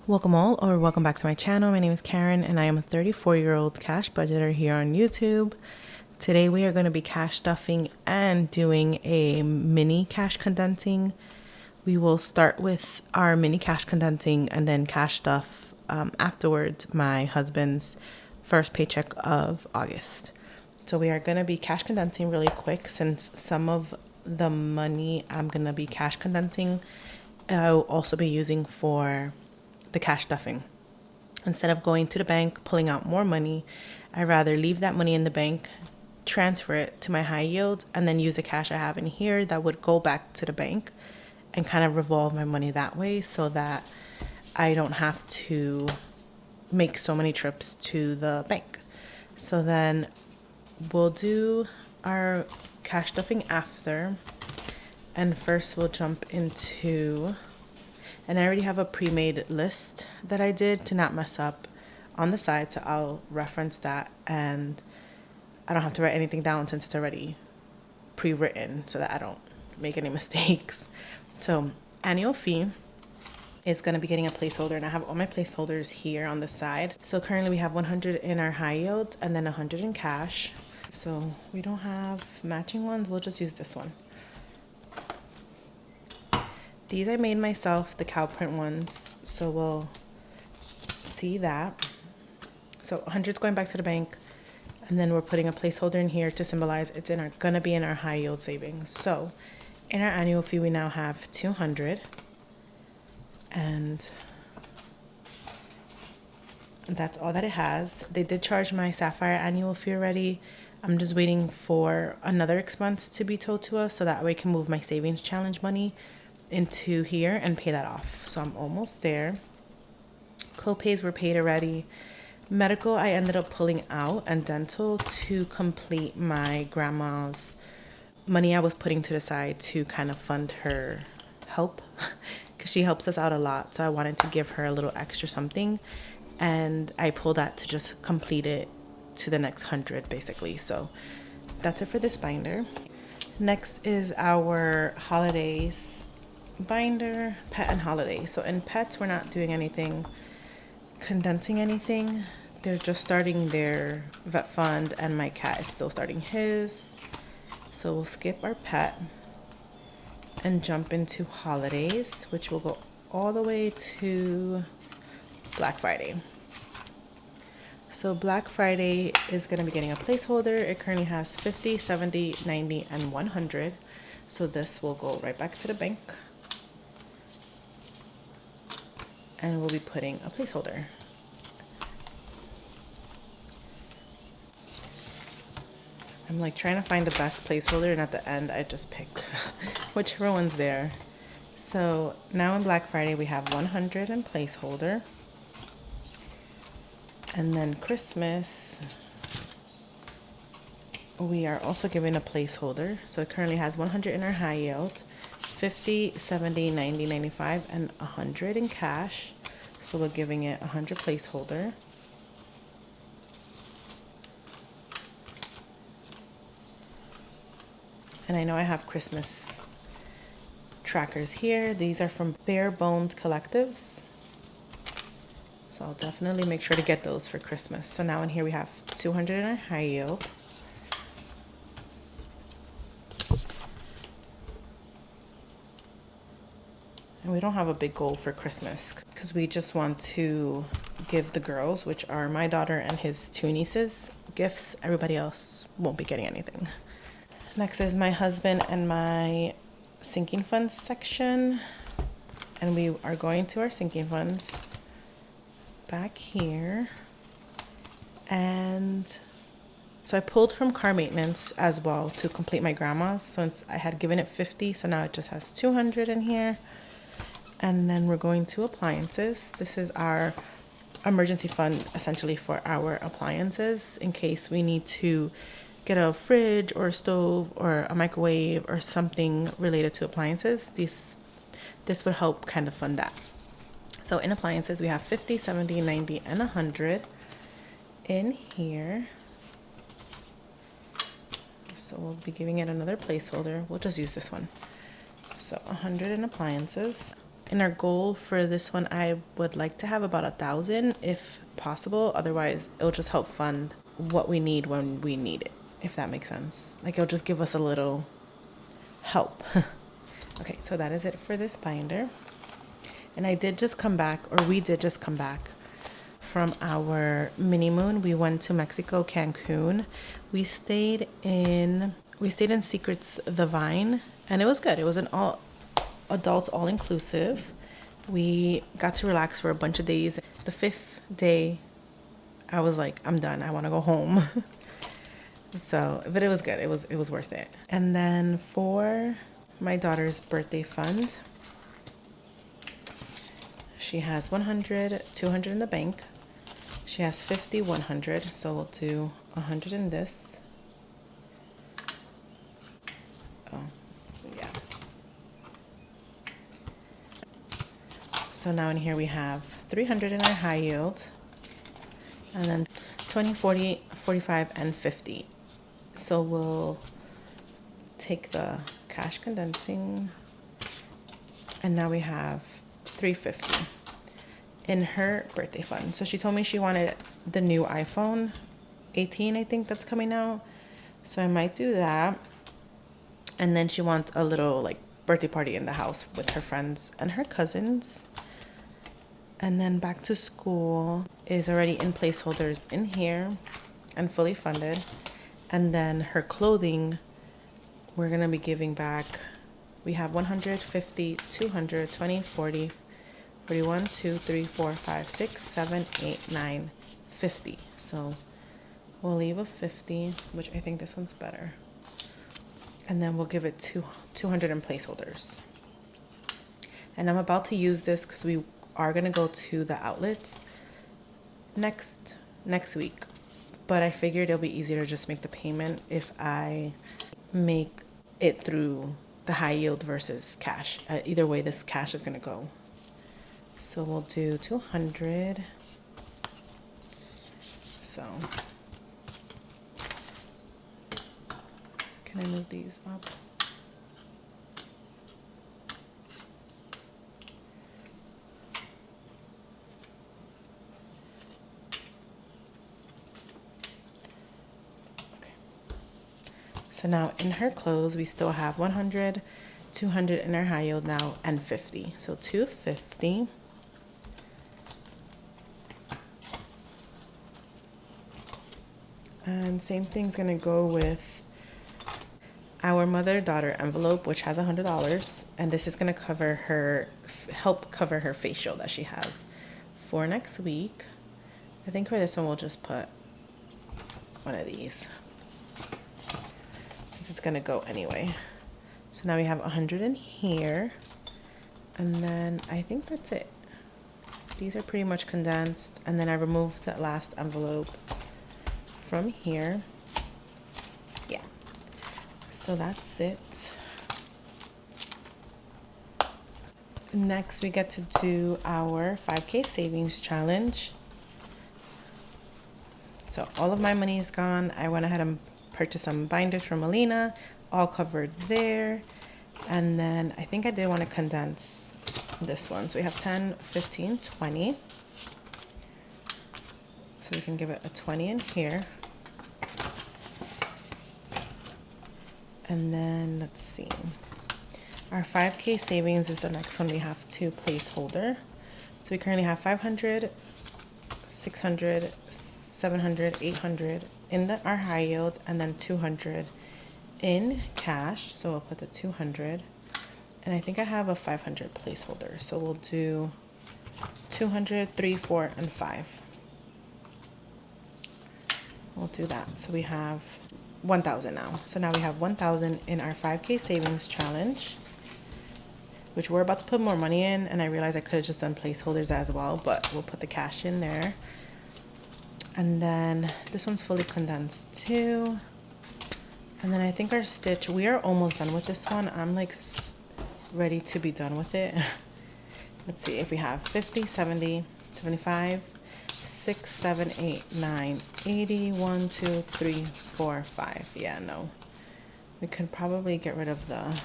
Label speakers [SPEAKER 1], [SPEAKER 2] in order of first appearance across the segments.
[SPEAKER 1] Welcome all, or welcome back to my channel. My name is Karen and I am a 34-year-old cash budgeter here on YouTube. Today we are going to be cash stuffing and doing a mini cash condensing. We will start with our mini cash condensing and then cash stuff afterwards my husband's first paycheck of August. So we are going to be cash condensing really quick since some of the money I'm going to be cash condensing I'll also be using for the cash stuffing. Instead of going to the bank, pulling out more money, I'd rather leave that money in the bank, transfer it to my high yield, and then use the cash I have in here that would go back to the bank and kind of revolve my money that way so that I don't have to make so many trips to the bank. So then we'll do our cash stuffing after. And first we'll jump into, and I already have a pre-made list that I did to not mess up on the side, so I'll reference that and I don't have to write anything down since it's already pre-written so that I don't make any mistakes. So annual fee is going to be getting a placeholder, and I have all my placeholders here on the side. So currently we have 100 in our high yield and then 100 in cash. So we don't have matching ones, we'll just use this one. These I made myself, the cow print ones, so we'll see that. So 100's going back to the bank, and then we're putting a placeholder in here to symbolize it's gonna be in our high yield savings. So in our annual fee we now have 200, and that's all that it has. They did charge my Sapphire annual fee already. I'm just waiting for another expense to be told to us so that way I can move my savings challenge money into here and pay that off. So I'm almost there. Co-pays were paid already. Medical I ended up pulling out, and dental to complete my grandma's money I was putting to the side to kind of fund her help because she helps us out a lot, so I wanted to give her a little extra something, and I pulled that to just complete it to the next 100 basically. So that's it for this binder. Next is our holidays binder, pet and holiday. So in pets we're not doing anything condensing anything, they're just starting their vet fund and my cat is still starting his. So we'll skip our pet and jump into holidays, which will go all the way to Black Friday. So Black Friday is going to be getting a placeholder. It currently has 50, 70, 90, and 100. So this will go right back to the bank. And we'll be putting a placeholder. I'm like trying to find the best placeholder, and at the end I just pick whichever one's there. So now in Black Friday we have 100 in placeholder. And then Christmas we are also giving a placeholder. So it currently has 100 in our high yield, 50, 70, 90, 95, and 100 in cash. So we're giving it 100 placeholder. And I know I have Christmas trackers here. These are from Bare Boned Collectives. So I'll definitely make sure to get those for Christmas. So now in here we have 200 in our high yield. And we don't have a big goal for Christmas because we just want to give the girls, which are my daughter and his two nieces, gifts. Everybody else won't be getting anything. Next is my husband and my sinking funds section. And we are going to our sinking funds back here. And so I pulled from car maintenance as well to complete my grandma's, since I had given it 50, so now it just has 200 in here. And then we're going to appliances. This is our emergency fund essentially for our appliances in case we need to get a fridge or a stove or a microwave or something related to appliances. This would help kind of fund that. So in appliances we have 50, 70, 90, and 100 in here. So we'll be giving it another placeholder. We'll just use this one. So 100 in appliances. In our goal for this one, I would like to have about 1,000 if possible. Otherwise, it'll just help fund what we need when we need it, if that makes sense. Like, it'll just give us a little help. Okay, so that is it for this binder. And I did just come back, or we did just come back from our mini moon. We went to Mexico, Cancun. We stayed in Secrets the Vine, and it was good. It was an all adults all inclusive. We got to relax for a bunch of days. The 5th day, I was like, I'm done. I want to go home. So, but it was good. It was worth it. And then for my daughter's birthday fund, she has 100, 200 in the bank. She has 50, 100. So we'll do 100 in this. Oh, yeah. So now in here we have 300 in our high yield, and then 20, 40, 45, and 50. So we'll take the cash condensing, and now we have 350 in her birthday fund. So she told me she wanted the new iPhone 18, I think that's coming out. So I might do that. And then she wants a little like birthday party in the house with her friends and her cousins. And then back to school is already in placeholders in here and fully funded. And then her clothing, we're going to be giving back. We have 150, 200, 20, 40, 41, 2, 3, 4, 5, 6, 7, 8, 9, 50. So we'll leave a 50, which I think this one's better. And then we'll give it 200 in placeholders. And I'm about to use this because we are going to go to the outlets next week. But I figured it'll be easier to just make the payment if I make it through the high yield versus cash. Either way, this cash is going to go. So we'll do 200. So can I move these up? So now in her clothes, we still have 100, 200 in our high yield now, and 50. So 250. And same thing's gonna go with our mother-daughter envelope, which has $100. And this is gonna cover her, help cover her facial that she has for next week. I think for this one, we'll just put one of these. It's gonna go anyway. So now we have 100 in here, and then I think that's it. These are pretty much condensed, and then I removed that last envelope from here. Yeah, so that's it. Next we get to do our 5K savings challenge. So all of my money is gone. I went ahead and purchased some binders from Melina, all covered there. And then I think I did want to condense this one. So we have 10, 15, 20. So we can give it a 20 in here. And then let's see. Our 5K savings is the next one we have to placeholder. So we currently have 500, 600, 700, 800 in our high yield, and then 200 in cash. So we'll put the 200, and I think I have a 500 placeholder. So we'll do 200, 3, 4, and 5. We'll do that. So we have 1,000 now. So now we have 1,000 in our 5K savings challenge, which we're about to put more money in, and I realized I could have just done placeholders as well, but we'll put the cash in there. And then this one's fully condensed too. And then I think our stitch, we are almost done with this one. I'm like ready to be done with it. Let's see if we have 50, 70, 75, 6, 7, 8, 9, 80, 1, 2, 3, 4, 5. Yeah, no. We could probably get rid of the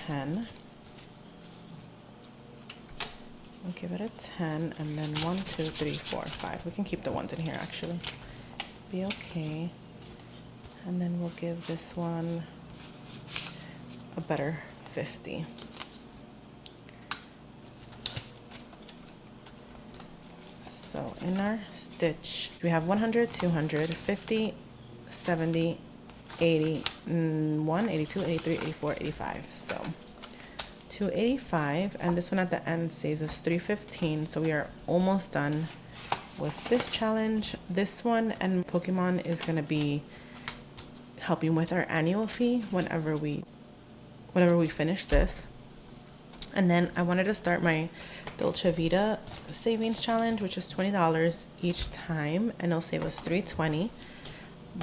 [SPEAKER 1] 10. We'll give it a 10, and then 1, 2, 3, 4, 5. We can keep the ones in here actually. Be okay. And then we'll give this one a better 50. So in our stitch, we have 100, 200, 50, 70, 81, 82, 83, 84, 85. So 285, and this one at the end saves us 315. So we are almost done with this challenge. This one and Pokemon is gonna be helping with our annual fee whenever we finish this. And then I wanted to start my Dolce Vita savings challenge, which is $20 each time, and it'll save us $320.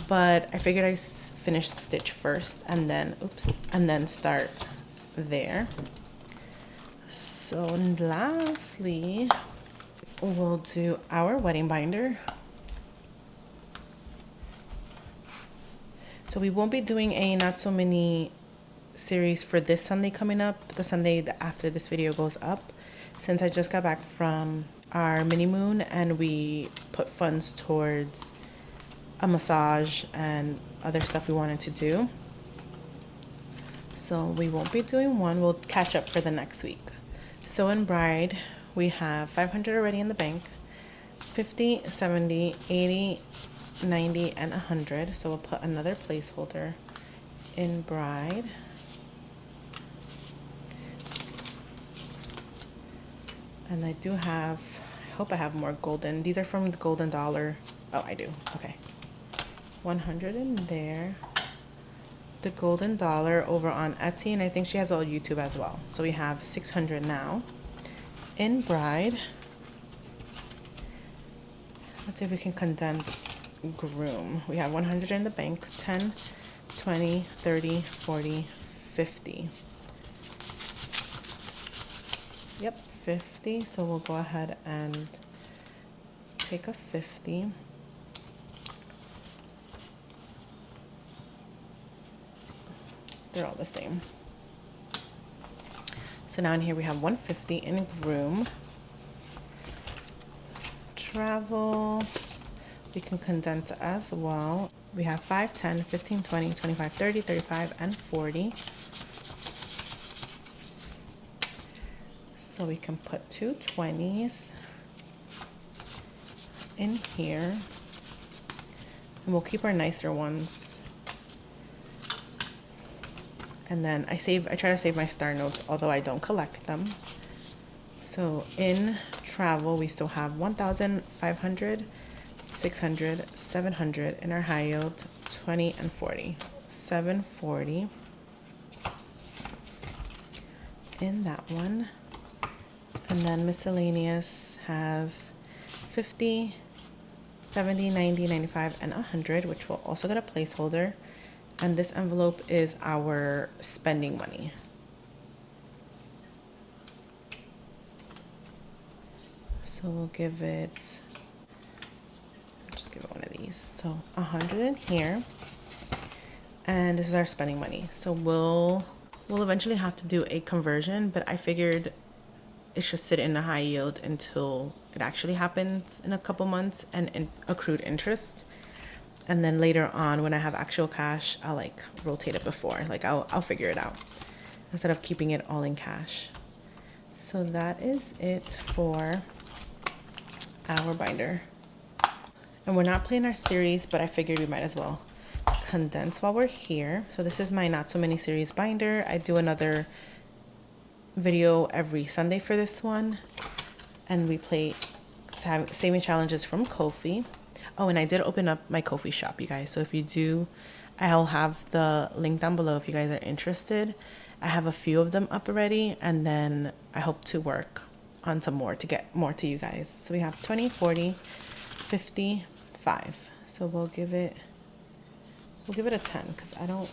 [SPEAKER 1] But I figured I finish stitch first and then start there. So lastly, we'll do our wedding binder. So we won't be doing a not so many series for this Sunday coming up, the Sunday after this video goes up, since I just got back from our mini moon and we put funds towards a massage and other stuff we wanted to do. So we won't be doing one. We'll catch up for the next week. So in bride, we have 500 already in the bank, 50, 70, 80, 90, and 100. So we'll put another placeholder in bride. And I do have, I hope I have more golden. These are from the Golden Dollar. Oh, I do. Okay. 100 in there. The Golden Dollar over on Etsy, and I think she has all YouTube as well. So we have 600 now. In bride, let's see if we can condense groom. We have 100 in the bank, 10, 20, 30, 40, 50. Yep, 50. So we'll go ahead and take a 50. They're all the same. So now in here we have 150 in groom. Travel, we can condense as well. We have 5, 10, 15, 20, 25, 30, 35, and 40. So we can put 2 20s in here. And we'll keep our nicer ones. And then I try to save my star notes, although I don't collect them. So in travel, we still have 1,500, 600, 700 in our high yield, 20 and 40. 740 in that one. And then miscellaneous has 50, 70, 90, 95, and 100, which will also get a placeholder. And this envelope is our spending money. So we'll give it, just give it one of these. So 100 in here. And this is our spending money. So we'll eventually have to do a conversion, but I figured it should sit in a high yield until it actually happens in a couple months and in accrued interest. And then later on, when I have actual cash, I'll like rotate it before. Like I'll figure it out instead of keeping it all in cash. So that is it for our binder. And we're not playing our series, but I figured we might as well condense while we're here. So this is my not so many series binder. I do another video every Sunday for this one. And we play saving challenges from Ko-fi. Oh, and I did open up my Ko-fi shop, you guys. So if you do, I'll have the link down below if you guys are interested. I have a few of them up already, and then I hope to work on some more to get more to you guys. So we have 20, 40, 50, 5. So we'll give it a 10 because I don't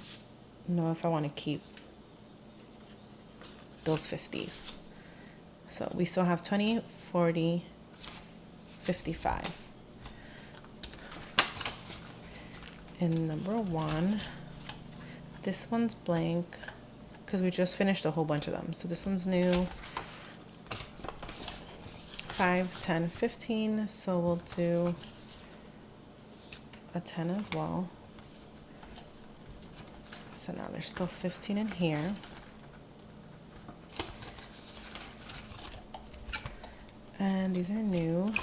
[SPEAKER 1] know if I want to keep those 50s. So we still have 20, 40, 55. In number 1, this one's blank because we just finished a whole bunch of them. So this one's new. 5, 10, 15. So we'll do a 10 as well. So now there's still 15 in here. And these are new.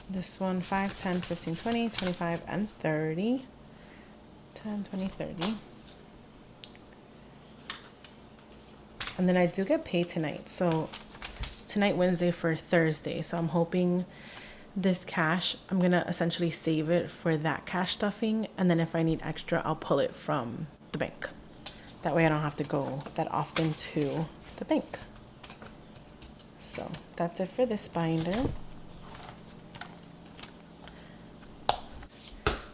[SPEAKER 1] This one, 5, 10, 15, 20, 25, and 30. 10, 20, 30. And then I do get paid tonight. So tonight, Wednesday for Thursday. So I'm hoping this cash, I'm going to essentially save it for that cash stuffing. And then if I need extra, I'll pull it from the bank. That way I don't have to go that often to the bank. So that's it for this binder.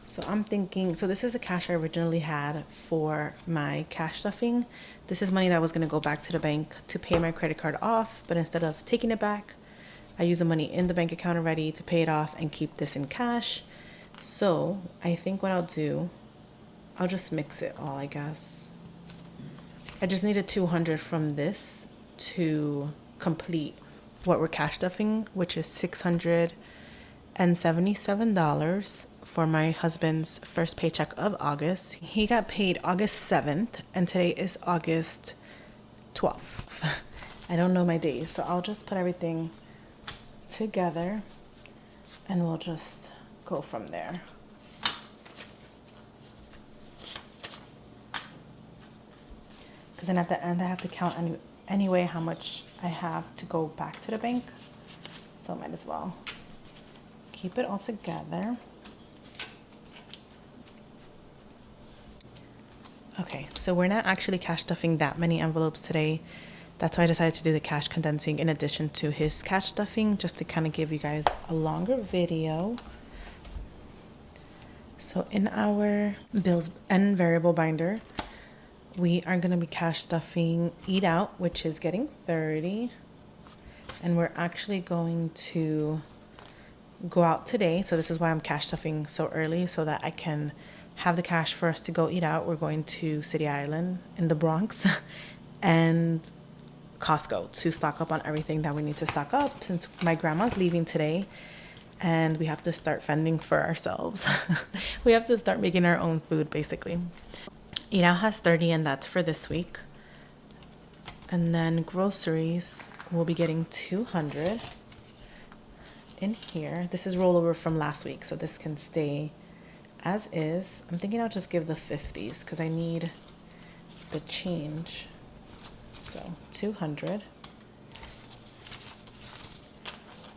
[SPEAKER 1] So I'm thinking, so this is the cash I originally had for my cash stuffing. This is money that was going to go back to the bank to pay my credit card off. But instead of taking it back, I use the money in the bank account already to pay it off and keep this in cash. So I think what I'll do, I'll just mix it all, I guess. I just needed 200 from this to complete what we're cash stuffing, which is $677 for my husband's first paycheck of August. He got paid August 7th, and today is August 12th. I don't know my days, so I'll just put everything together and we'll just go from there. Because then at the end I have to count anyway how much I have to go back to the bank. So I might as well keep it all together. Okay, so we're not actually cash stuffing that many envelopes today. That's why I decided to do the cash condensing in addition to his cash stuffing, just to kind of give you guys a longer video. So in our bills and variable binder, we are going to be cash stuffing Eat Out, which is getting 30. And we're actually going to go out today. So this is why I'm cash stuffing so early, so that I can have the cash for us to go eat out. We're going to City Island in the Bronx and Costco to stock up on everything that we need to stock up, since my grandma's leaving today and we have to start fending for ourselves. We have to start making our own food, basically. Eat Out has 30, and that's for this week. And then groceries, we'll be getting 200 in here. This is rollover from last week, so this can stay as is. I'm thinking I'll just give the 50s because I need the change. So 200.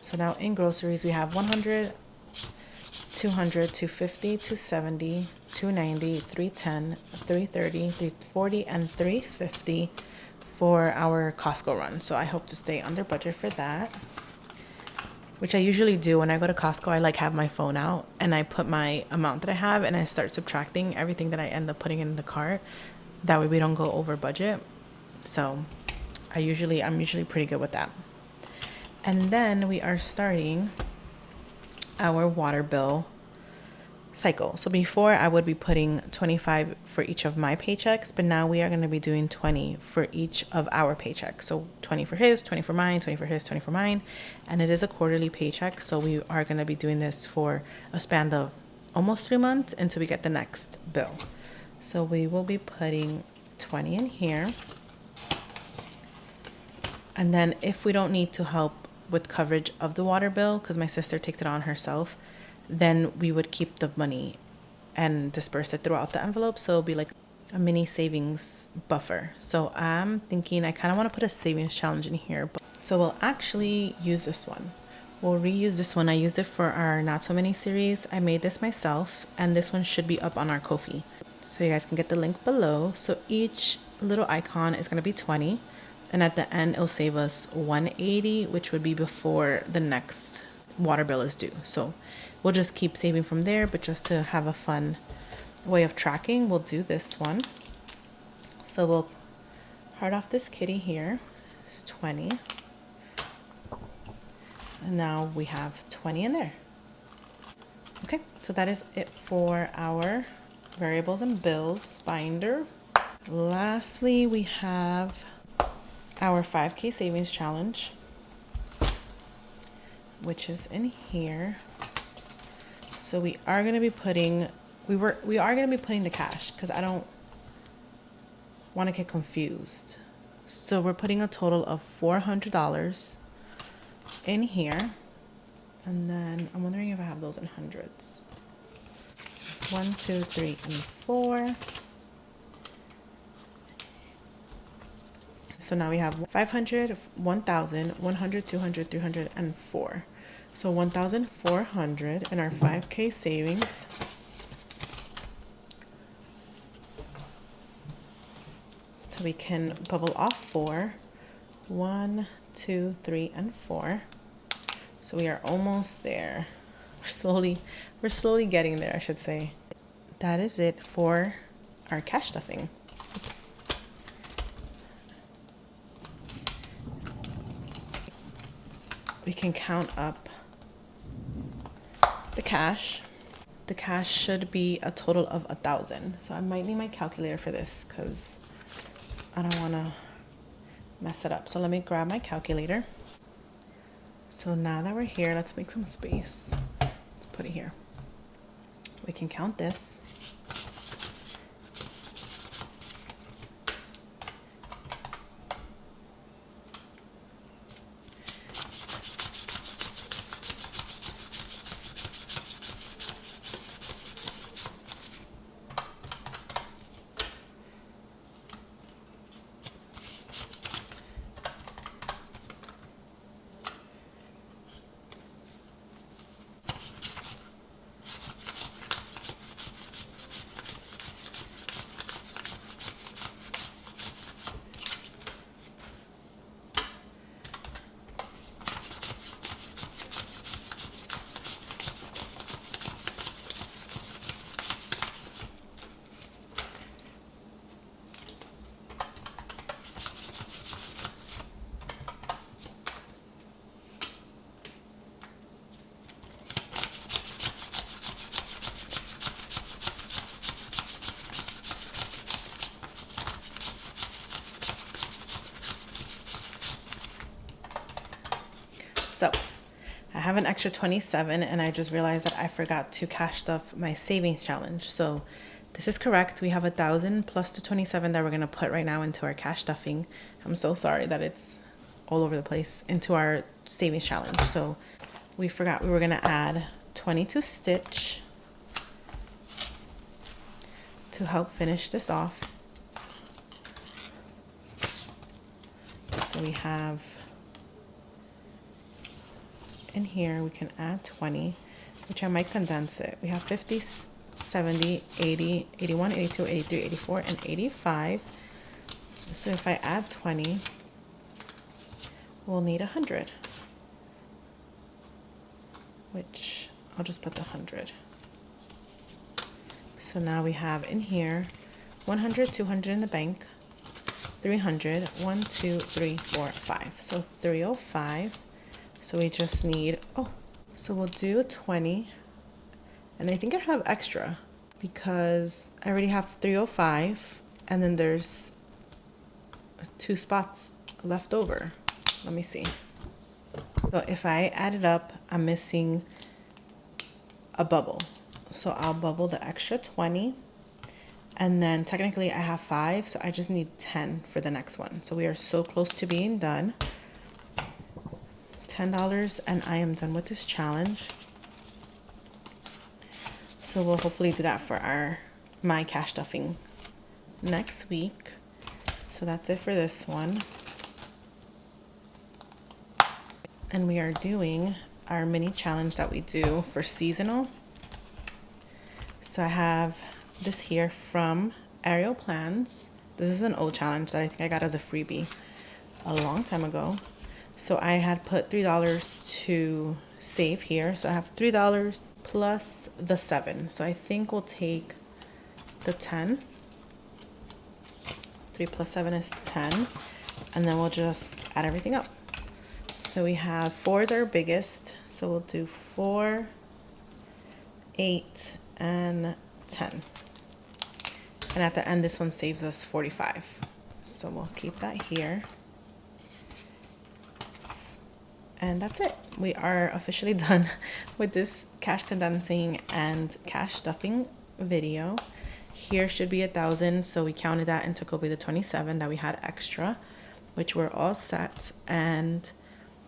[SPEAKER 1] So now in groceries we have 100, 200, 250, 270, 290, 310, 330, 340, and 350 for our Costco run. So I hope to stay under budget for that, which I usually do. When I go to Costco, I have my phone out and I put my amount that I have and I start subtracting everything that I end up putting in the cart. That way we don't go over budget. So I'm usually pretty good with that. And then we are starting our water bill cycle. So before I would be putting 25 for each of my paychecks, but now we are going to be doing 20 for each of our paychecks. So 20 for his, 20 for mine, 20 for his, 20 for mine. And it is a quarterly paycheck. So we are going to be doing this for a span of almost 3 months until we get the next bill. So we will be putting 20 in here. And then if we don't need to help with coverage of the water bill, because my sister takes it on herself, then we would keep the money and disperse it throughout the envelope. So it'll be like a mini savings buffer. So I'm thinking I kind of want to put a savings challenge in here. So we'll actually use this one. We'll reuse this one. I used it for our Not So Many series. I made this myself, and this one should be up on our Ko-fi. So you guys can get the link below. So each little icon is going to be 20. And at the end, it'll save us 180, which would be before the next water bill is due. So we'll just keep saving from there, but just to have a fun way of tracking, we'll do this one. So we'll heart off this kitty here. It's 20. And now we have 20 in there. Okay, so that is it for our variables and bills binder. Lastly, we have our 5K savings challenge. which is in here. So we are going to be putting, we are going to be putting the cash because I don't want to get confused. So we're putting a total of $400 in here. And then I'm wondering if I have those in hundreds. 1, 2, 3, and 4. So now we have 500, 1,000, 100, 200, 300, and 4. So 1,400 in our 5K savings. So we can bubble off 4. 1, 2, 3, and 4. So we are almost there. We're slowly getting there, I should say. That is it for our cash stuffing. Oops. We can count up the cash. The cash should be a total of 1,000. So I might need my calculator for this because I don't want to mess it up. So let me grab my calculator. So now that we're here, let's make some space. Let's put it here. We can count this. So I have an extra 27 and I just realized that I forgot to cash stuff my savings challenge. So this is correct. We have 1,000 plus the 27 that we're going to put right now into our cash stuffing. I'm so sorry that it's all over the place into our savings challenge. So we forgot we were going to add 22 stitch to help finish this off. So we have in here, we can add 20, which I might condense it. We have 50, 70, 80, 81, 82, 83, 84, and 85. So if I add 20, we'll need 100, which I'll just put the 100. So now we have in here 100, 200 in the bank, 300, 1, 2, 3, 4, 5. So 305. So we just need, so we'll do 20. And I think I have extra because I already have 305 and then there's 2 spots left over. Let me see. So if I add it up, I'm missing a bubble. So I'll bubble the extra 20. And then technically I have 5, so I just need 10 for the next one. So we are so close to being done. $10 and I am done with this challenge. So we'll hopefully do that for my cash stuffing next week. So that's it for this one. And we are doing our mini challenge that we do for seasonal. So I have this here from Aerial Plans. This is an old challenge that I think I got as a freebie a long time ago. So I had put $3 to save here. So I have $3 plus the 7. So I think we'll take the 10. 3 plus 7 is 10. And then we'll just add everything up. So we have 4 is our biggest. So we'll do 4, 8, and 10. And at the end, this one saves us 45. So we'll keep that here. And that's it. We are officially done with this cash condensing and cash stuffing video. Here should be 1,000, so we counted that and took away the 27 that we had extra, which we're all set and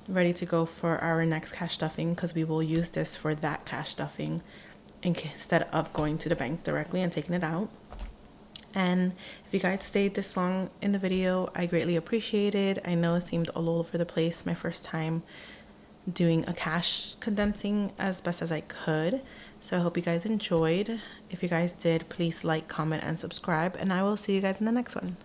[SPEAKER 1] ready to go for our next cash stuffing, because we will use this for that cash stuffing instead of going to the bank directly and taking it out. And if you guys stayed this long in the video, I greatly appreciate it. I know it seemed all over the place my first time doing a cash condensing as best as I could. So I hope you guys enjoyed. If you guys did, please like, comment, and subscribe, and I will see you guys in the next one.